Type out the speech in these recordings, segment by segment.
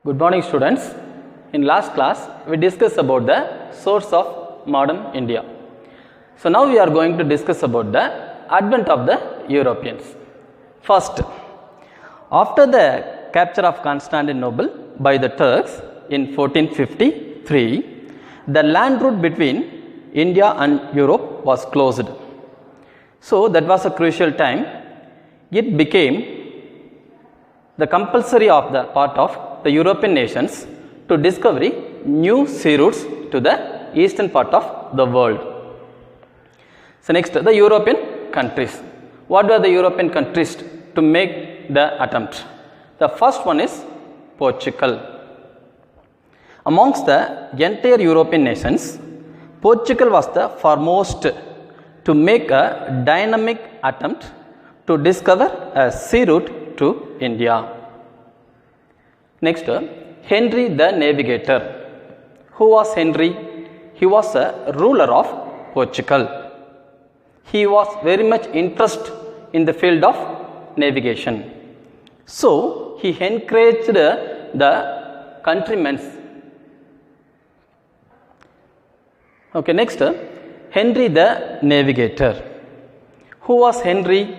Good morning students. In last class we discussed about the source of modern India. So now we are going to discuss about the advent of the Europeans. First, after the capture of Constantinople by the Turks in 1453, the land route between India and Europe was closed. So that was a crucial time. It became the compulsory of the part of the European nations to discover new sea routes to the eastern part of the world. So next, the European countries. What were the European countries to make the attempt? The first one is Portugal. Amongst the entire European nations, Portugal was the foremost to make a dynamic attempt to discover a sea route to India. Next, Henry the Navigator. Who was Henry? He was a ruler of Portugal. He was very much interested in the field of navigation. So, he encouraged the countrymen. Okay, next, Henry the Navigator. Who was Henry?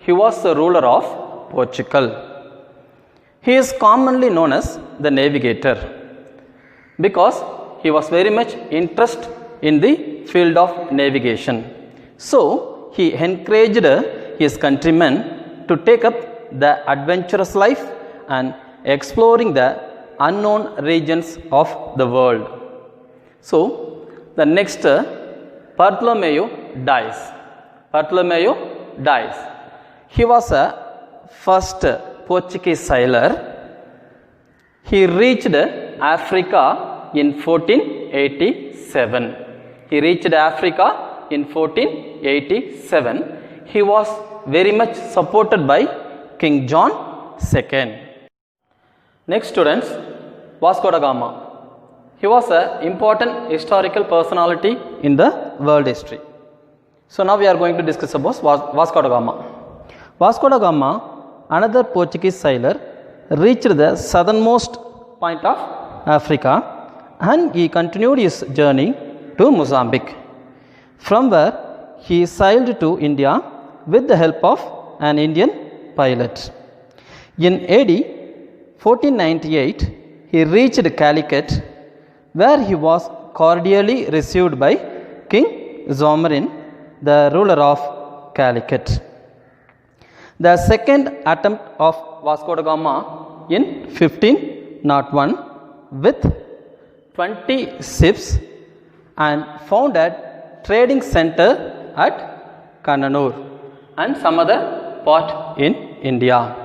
He was the ruler of Portugal. He is commonly known as the Navigator because he was very much interested in the field of navigation. So, he encouraged his countrymen to take up the adventurous life and exploring the unknown regions of the world. So, the next, Bartholomew dies. Bartholomew dies. He was a first Portuguese sailor. He reached Africa in 1487. He reached Africa in 1487. He was very much supported by King John II. Next students, Vasco da Gama. He was an important historical personality in the world history. So now we are going to discuss about Vasco da Gama. Vasco da Gama, another Portuguese sailor, reached the southernmost point of Africa and he continued his journey to Mozambique, from where he sailed to India with the help of an Indian pilot. In AD 1498, he reached Calicut, where he was cordially received by King Zomarin, the ruler of Calicut. The second attempt of Vasco da Gama in 1501 with 20 ships and found a trading center at Kannanur and some other part in India.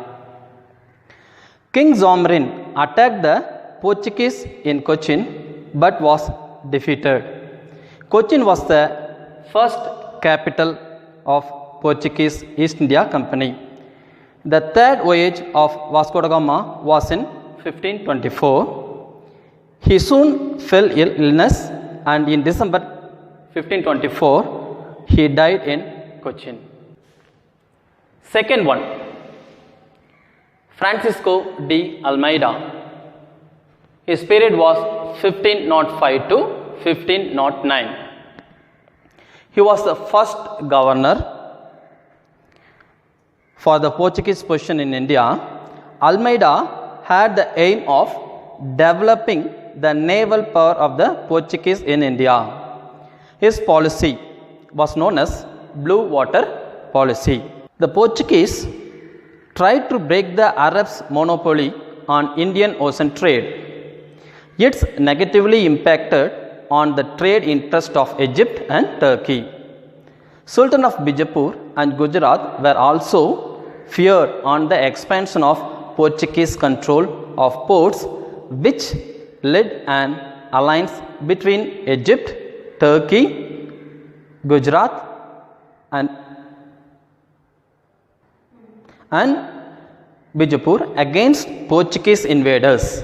King Zomarin attacked the Portuguese in Cochin but was defeated. Cochin was the first capital of Portuguese East India Company. The third voyage of Vasco da Gama was in 1524. He soon fell illness and in December 1524 he died in Cochin. Second one, Francisco de Almeida. His period was 1505 to 1509. He was the first governor for the Portuguese position in India. Almeida had the aim of developing the naval power of the Portuguese in India. His policy was known as Blue Water Policy. The Portuguese tried to break the Arabs' monopoly on Indian Ocean trade. It's negatively impacted on the trade interest of Egypt and Turkey. Sultan of Bijapur and Gujarat were also feared on the expansion of Portuguese control of ports, which led an alliance between Egypt, Turkey, Gujarat and Bijapur against Portuguese invaders.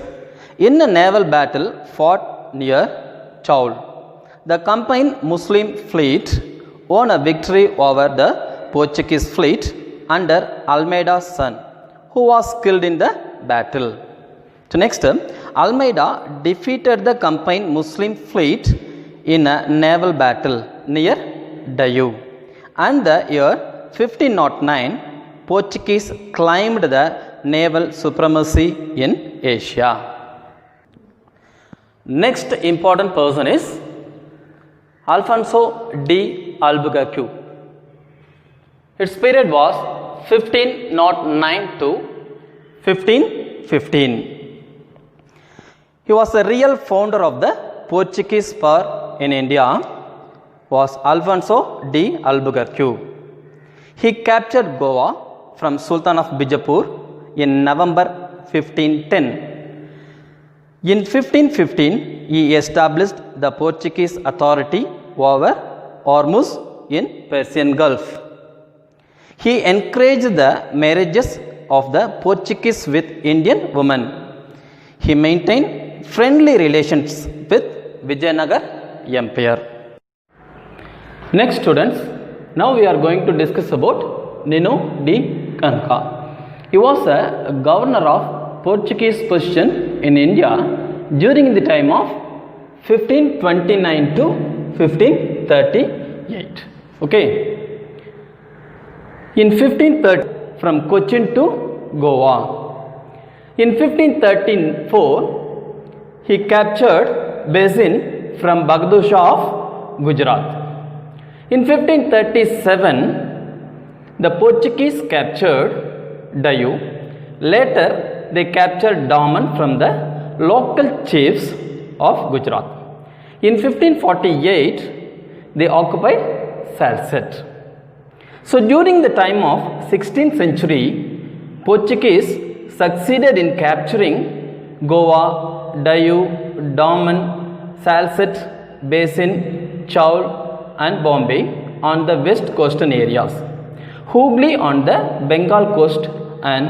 In a naval battle fought near Chaul, the combined Muslim fleet won a victory over the Portuguese fleet under Almeida's son, who was killed in the battle. So next, Almeida defeated the combined Muslim fleet in a naval battle near Dayu. And the year 1509, Portuguese claimed the naval supremacy in Asia. Next important person is Alfonso de Albuquerque. Its period was 1509 to 1515. He was a real founder of the Portuguese power in India. Was Alfonso de Albuquerque. He captured Goa from Sultan of Bijapur in November 1510. In 1515, he established the Portuguese authority over Hormuz in Persian Gulf. He encouraged the marriages of the Portuguese with Indian women. He maintained friendly relations with Vijayanagar Empire. Next students, now we are going to discuss about Nino de Canca. He was a governor of Portuguese possession in India during the time of 1529 to 1538. Okay. In 1530 from Cochin to Goa. In 1534 he captured Bezin from Baghdad Shah of Gujarat. In 1537 the Portuguese captured Dayu. Later they captured Daman from the local chiefs of Gujarat. In 1548 they occupied Salsette. So during the time of 16th century, Portuguese succeeded in capturing Goa, Dayu, Daman, Salsette, Basin, Chaul and Bombay on the west coastal areas, Hooghly on the Bengal coast and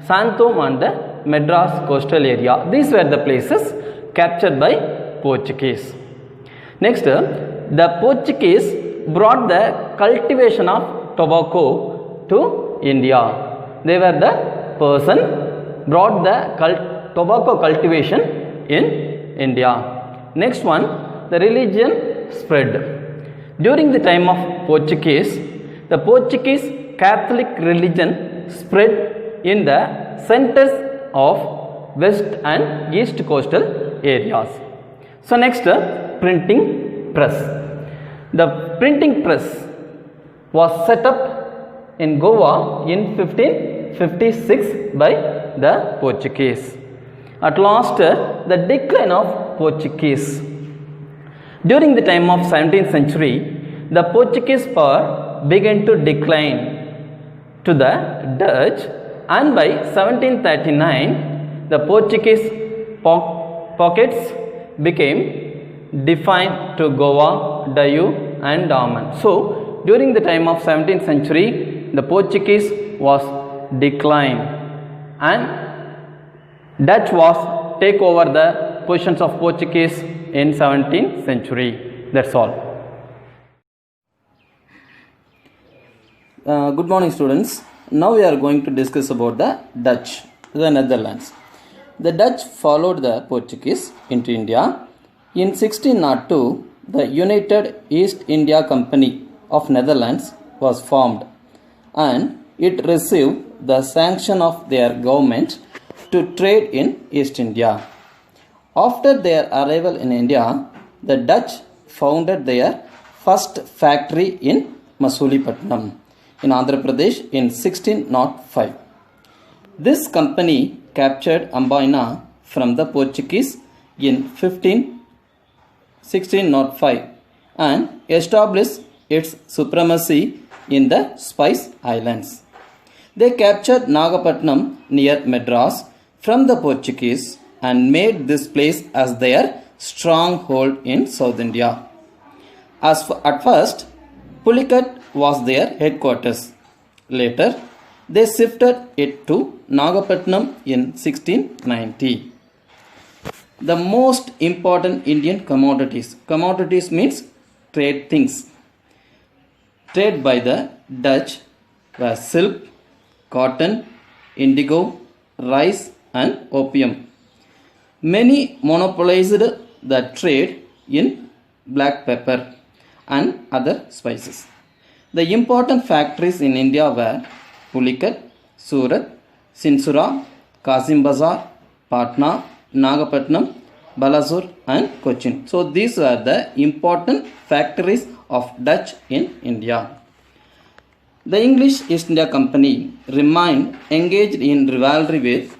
Santhom on the Madras coastal area. These were the places captured by Portuguese. Next, the Portuguese brought the cultivation of tobacco to India. They were the person brought the tobacco cultivation in India. Next one, the religion spread. During the time of Portuguese, the Portuguese Catholic religion spread in the centers of west and east coastal areas. So next, printing press. The printing press was set up in Goa in 1556 by the Portuguese. At last, the decline of Portuguese. During the time of 17th century, the Portuguese power began to decline to the Dutch, and by 1739, the Portuguese pockets became defined to Goa, Dayu and Daman. So, during the time of 17th century, the Portuguese was declined and Dutch was take over the positions of Portuguese in 17th century. That's all. Good morning students. Now we are going to discuss about the Dutch, the Netherlands. The Dutch followed the Portuguese into India. In 1602, the United East India Company of Netherlands was formed and it received the sanction of their government to trade in East India. After their arrival in India, the Dutch founded their first factory in Masulipatam in Andhra Pradesh in 1605. This company captured Amboina from the Portuguese in 1605 and established its supremacy in the Spice Islands. They captured Nagapattinam near Madras from the Portuguese and made this place as their stronghold in South India. At first, Pulicat was their headquarters. Later, they shifted it to Nagapattinam in 1690. The most important Indian commodities. Commodities means trade things. Trade by the Dutch were silk, cotton, indigo, rice and opium. Many monopolized the trade in black pepper and other spices. The important factories in India were Pulikat, Surat, Sinsura, Kazim Bazar, Patna, Nagapatnam, Balasur and Cochin. So these are the important factories of Dutch in India. The English East India Company remained engaged in rivalry with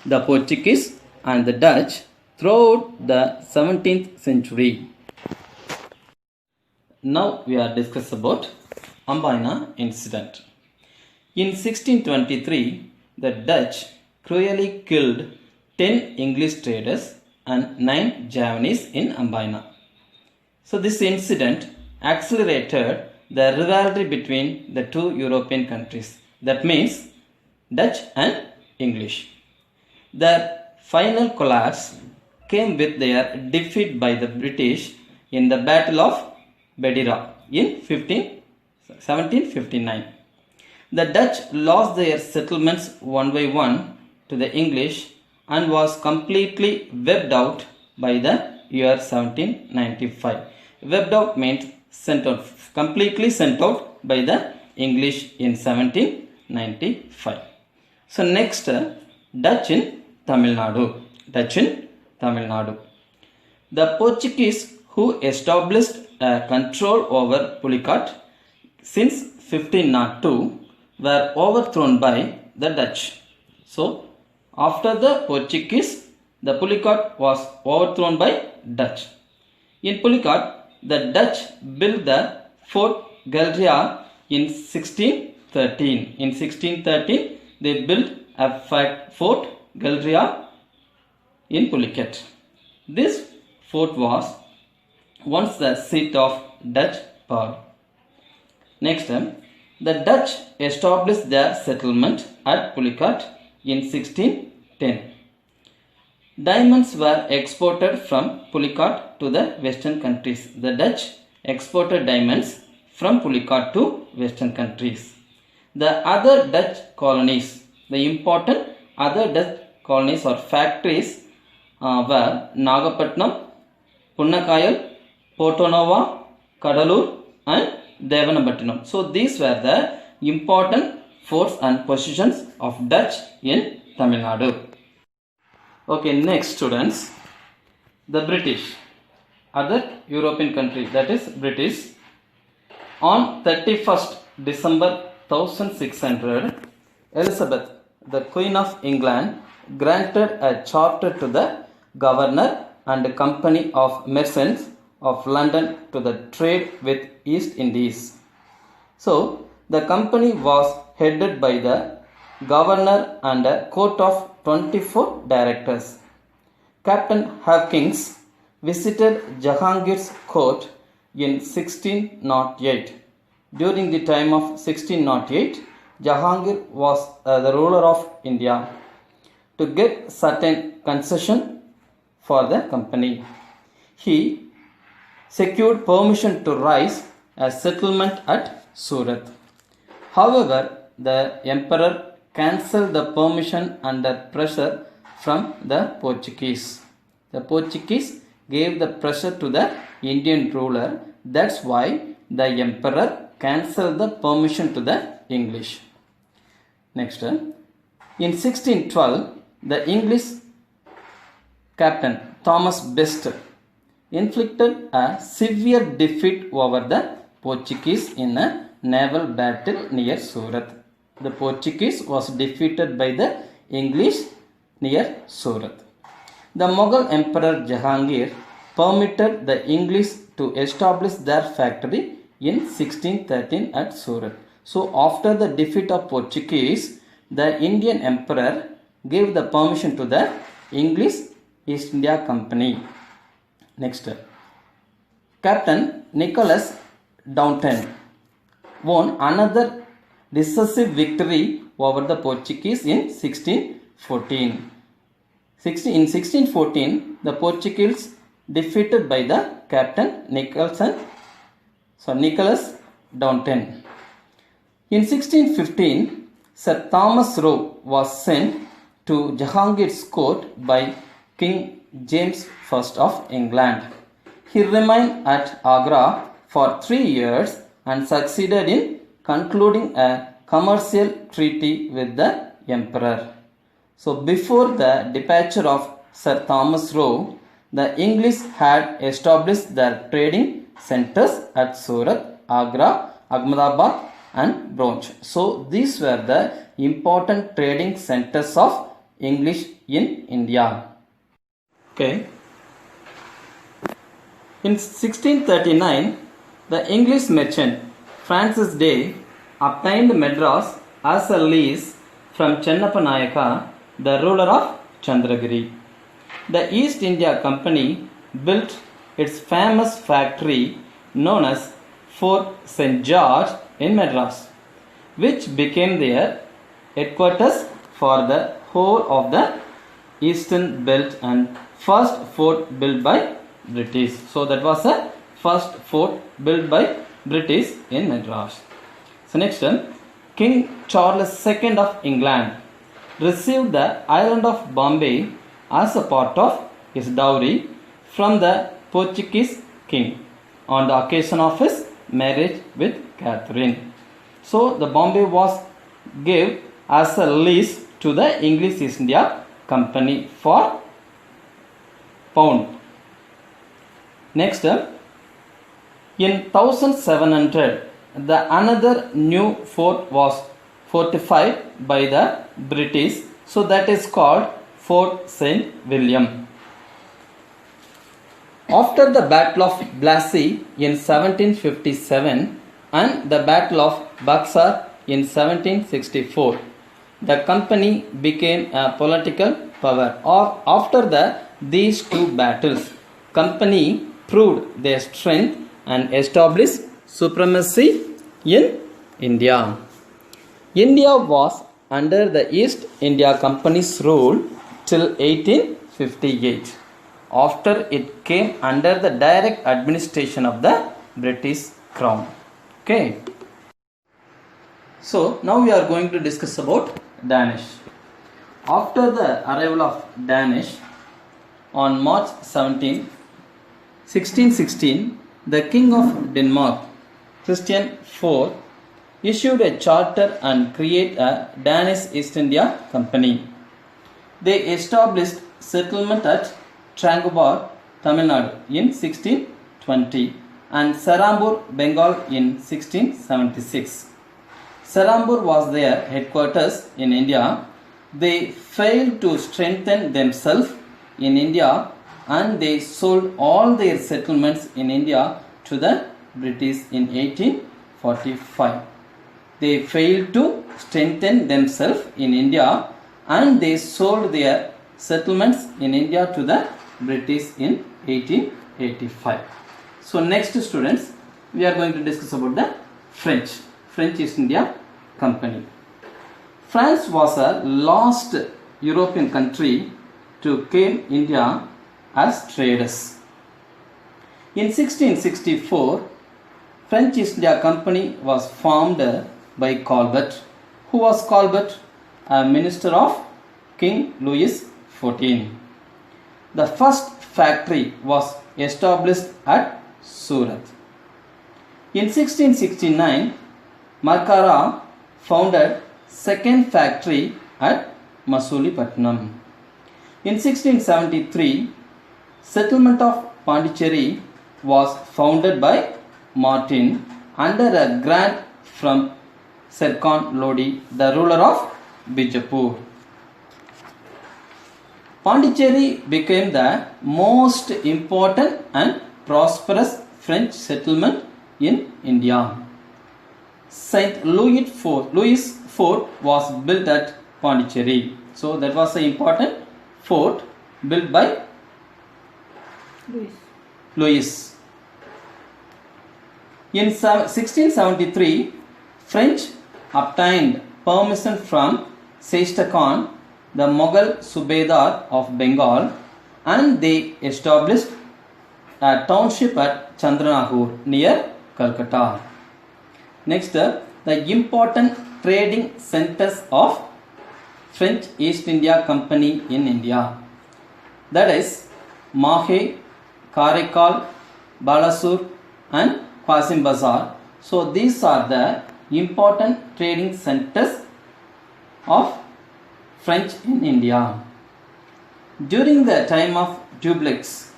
the Portuguese and the Dutch throughout the 17th century. Now we are discussing about Almeida incident. In 1623, the Dutch cruelly killed 10 English traders and 9 Javanese in Almeida. So this incident accelerated the rivalry between the two European countries. That means Dutch and English. Their final collapse came with their defeat by the British in the Battle of Bedira in 1759. The Dutch lost their settlements one by one to the English and was completely wiped out by the year 1795. Wiped out meant completely sent out by the English in 1795. So next, Dutch in Tamil Nadu. The Portuguese, who established control over Pulicat since 1502, were overthrown by the Dutch. So after the Portuguese, the Pulicat was overthrown by Dutch. In Pulicat, the Dutch built the Fort Galria in 1613. In 1613, they built a Fort Galria in Pulicat. This fort was once the seat of Dutch power. Next, the Dutch established their settlement at Pulicat in 1610. Diamonds were exported from Pulicat to the western countries. The Dutch exported diamonds from Pulicat to western countries. The other Dutch colonies, the important other Dutch colonies or factories were Nagapatnam, Punnakayal, Porto Nova, Kadalur and Devanabattinam. So these were the important forts and positions of Dutch in Tamil Nadu. Okay, next students, the British, other European country, that is British. On 31st December 1600, Elizabeth, the Queen of England, granted a charter to the Governor and Company of Merchants of London to the trade with East Indies. So the company was headed by the Governor and a court of 24 directors. Captain Hawkins visited Jahangir's court in 1608. During the time of 1608, Jahangir was the ruler of India. To get certain concession for the company, he secured permission to raise a settlement at Surat. However, the emperor cancelled the permission under pressure from the Portuguese. The Portuguese gave the pressure to the Indian ruler. That's why the emperor cancelled the permission to the English. Next, in 1612, the English captain Thomas Best inflicted a severe defeat over the Portuguese in a naval battle near Surat. The Portuguese was defeated by the English near Surat. The Mughal Emperor Jahangir permitted the English to establish their factory in 1613 at Surat. So after the defeat of Portuguese, the Indian Emperor gave the permission to the English East India Company. Next, Captain Nicholas Downton won another decisive victory over the Portuguese in 1614. In 1614, the Portuguese defeated by the Captain Nicholas Downton. In 1615, Sir Thomas Roe was sent to Jahangir's court by King James I of England. He remained at Agra for 3 years and succeeded in concluding a commercial treaty with the emperor. So before the departure of Sir Thomas Roe, the English had established their trading centers at Surat, Agra, Ahmedabad and Bronch. So these were the important trading centers of English in India. Okay. In 1639, the English merchant Francis Day obtained Madras as a lease from Chennappa Nayaka, the ruler of Chandragiri. The East India Company built its famous factory known as Fort St. George in Madras, which became their headquarters for the whole of the Eastern Belt and first fort built by British. So that was the first fort built by British in Madras. So next one, King Charles II of England received the island of Bombay as a part of his dowry from the Portuguese king on the occasion of his marriage with Catherine. So the Bombay was given as a lease to the English East India Company for pound. Next, in 1700, another new fort was fortified by the British. So that is called Fort St. William. After the Battle of Plassey in 1757 and the Battle of Buxar in 1764, the company became a political power. After these two battles, company proved their strength and established supremacy in India. India was under the East India Company's rule till 1858. After it came under the direct administration of the British Crown. Okay. So now we are going to discuss about Danish. After the arrival of Danish on March 17, 1616, the King of Denmark, Christian IV, issued a charter and created a Danish East India Company. They established settlement at Trangobar, Tamil Nadu in 1620 and Serambur, Bengal in 1676. Serambur was their headquarters in India. They failed to strengthen themselves in India and they sold all their settlements in India to the British in 1845. They failed to strengthen themselves in India and they sold their settlements in India to the British in 1885. So next, students, we are going to discuss about the French East India Company. France was a last European country to came India as traders. In 1664, French East India Company was formed by Colbert. Who was Colbert? A minister of King Louis XIV. The first factory was established at Surat. In 1669, Markara founded second factory at Masulipatnam. In 1673, settlement of Pondicherry was founded by Martin under a grant from Sir Khan Lodi, the ruler of Bijapur. Pondicherry became the most important and prosperous French settlement in India. St. Louis Fort was built at Pondicherry. So that was an important fort built by Louis. In 1673, French obtained permission from Shaista Khan, the Mughal Subedar of Bengal, and they established a township at Chandranagore near Calcutta. Next, the important trading centers of French East India Company in India. That is Mahe, Karaikal, Balasur and Qasim Bazar. So these are the important trading centers of French in India. During the time of Dupleix,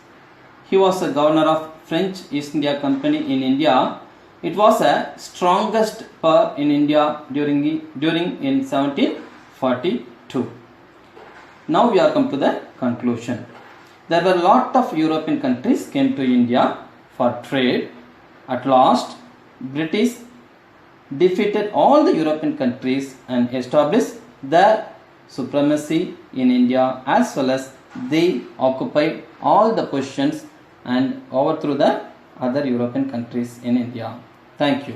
he was the governor of French East India Company in India. It was the strongest power in India during in 1742. Now we are come to the conclusion. There were a lot of European countries came to India for trade. At last, British defeated all the European countries and established their supremacy in India, as well as they occupied all the positions and overthrew the other European countries in India. Thank you.